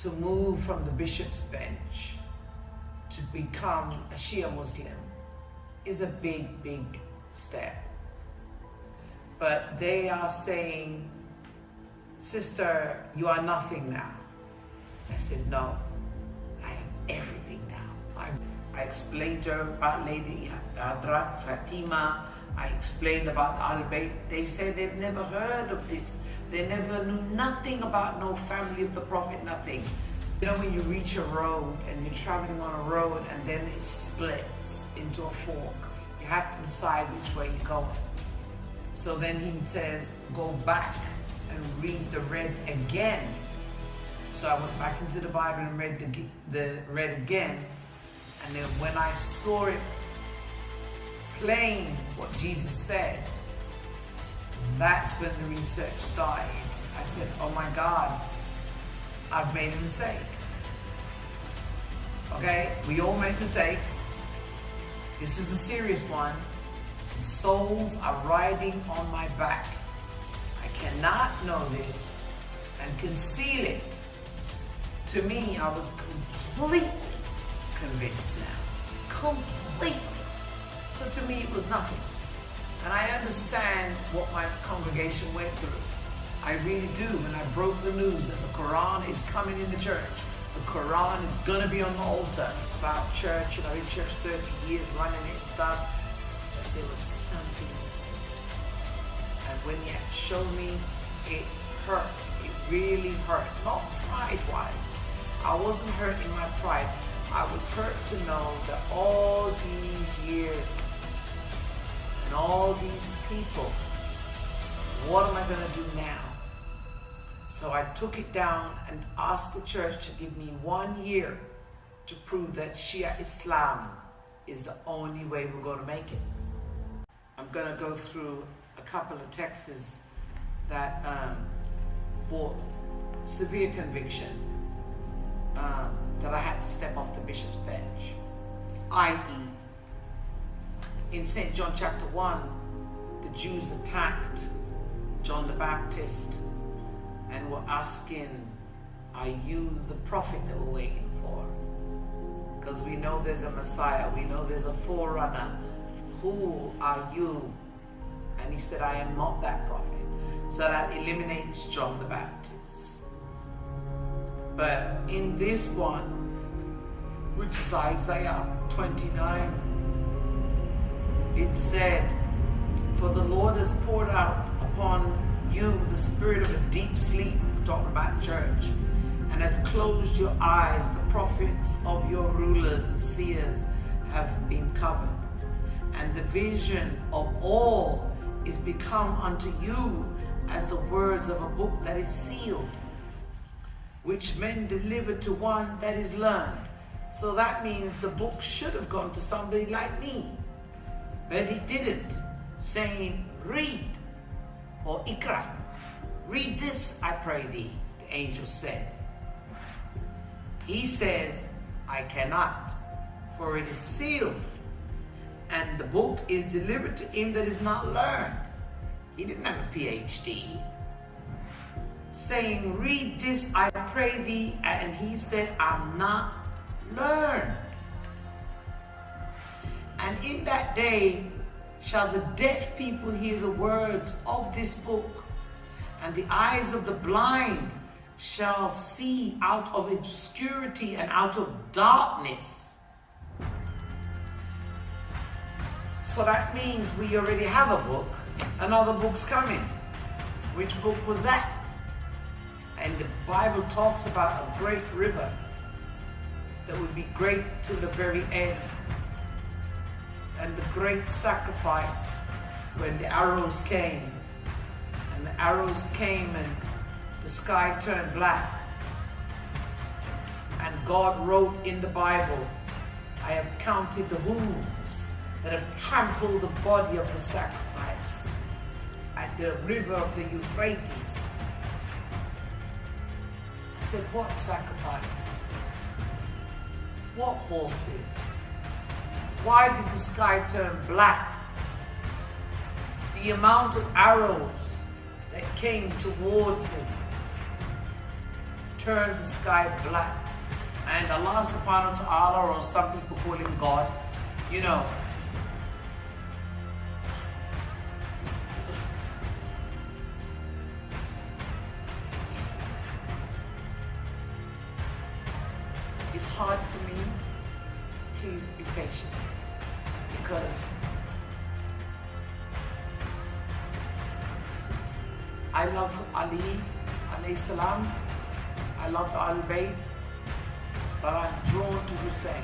to move from the bishop's bench to become a Shia Muslim is a big, big step. But they are saying, sister, you are nothing now. I said, no, I am everything now. I explained to her about Lady Hajar, Fatima. I explained about the al-Bayt. They said they've never heard of this. They never knew nothing about no family of the Prophet, nothing. You know, when you reach a road and you're traveling on a road and then it splits into a fork, you have to decide which way you're going. So then he says, go back and read the red again. So I went back into the Bible and read the red again. And then when I saw it plain what Jesus said, that's when the research started. I said, oh my God, I've made a mistake. Okay, we all make mistakes. This is a serious one. Souls are riding on my back. I cannot know this and conceal it. To me, I was completely convinced now. Completely. So to me, it was nothing. And I understand what my congregation went through. I really do. When I broke the news that the Qur'an is coming in the church, the Qur'an is going to be on the altar, about church, you know, in church 30 years running it and stuff, but there was something missing. And when he had to show me, it hurt. It really hurt. Not pride-wise. I wasn't hurt in my pride. I was hurt to know that all these years and all these people, what am I going to do now? So I took it down and asked the church to give me 1 year to prove that Shia Islam is the only way we're going to make it. I'm going to go through a couple of texts that brought severe conviction, that I had to step off the bishop's bench. i.e., in St. John chapter 1, the Jews attacked John the Baptist and were asking, are you the prophet that we're waiting for? Because we know there's a Messiah, we know there's a forerunner. Who are you? And he said, I am not that prophet. So that eliminates John the Baptist. But in this one, which is Isaiah 29, it said, for the Lord has poured out upon you the spirit of a deep sleep, talking about church, and has closed your eyes. The prophets of your rulers and seers have been covered, and the vision of all is become unto you as the words of a book that is sealed, which men deliver to one that is learned. So that means the book should have gone to somebody like me, but it didn't, saying, read, or ikra. Read this, I pray thee, the angel said. He says, I cannot, for it is sealed, and the book is delivered to him that is not learned. He didn't have a PhD. Saying, read this, I pray thee, and he said, I'm not learned. And in that day shall the deaf people hear the words of this book, and the eyes of the blind shall see out of obscurity and out of darkness. So that means we already have a book. Another book's coming. Which book was that? And the Bible talks about a great river that would be great to the very end. And the great sacrifice when the arrows came. And the arrows came and the sky turned black. And God wrote in the Bible, I have counted the hooves that have trampled the body of the sacrifice at the river of the Euphrates. I said, what sacrifice? What horses? Why did the sky turn black? The amount of arrows that came towards them turn the sky black. And Allah subhanahu wa ta'ala, or some people call him God, you know, it's hard for me. Please be patient, because I love Ali alayhi salam, I love the Al-Bayt, but I'm drawn to Hussein.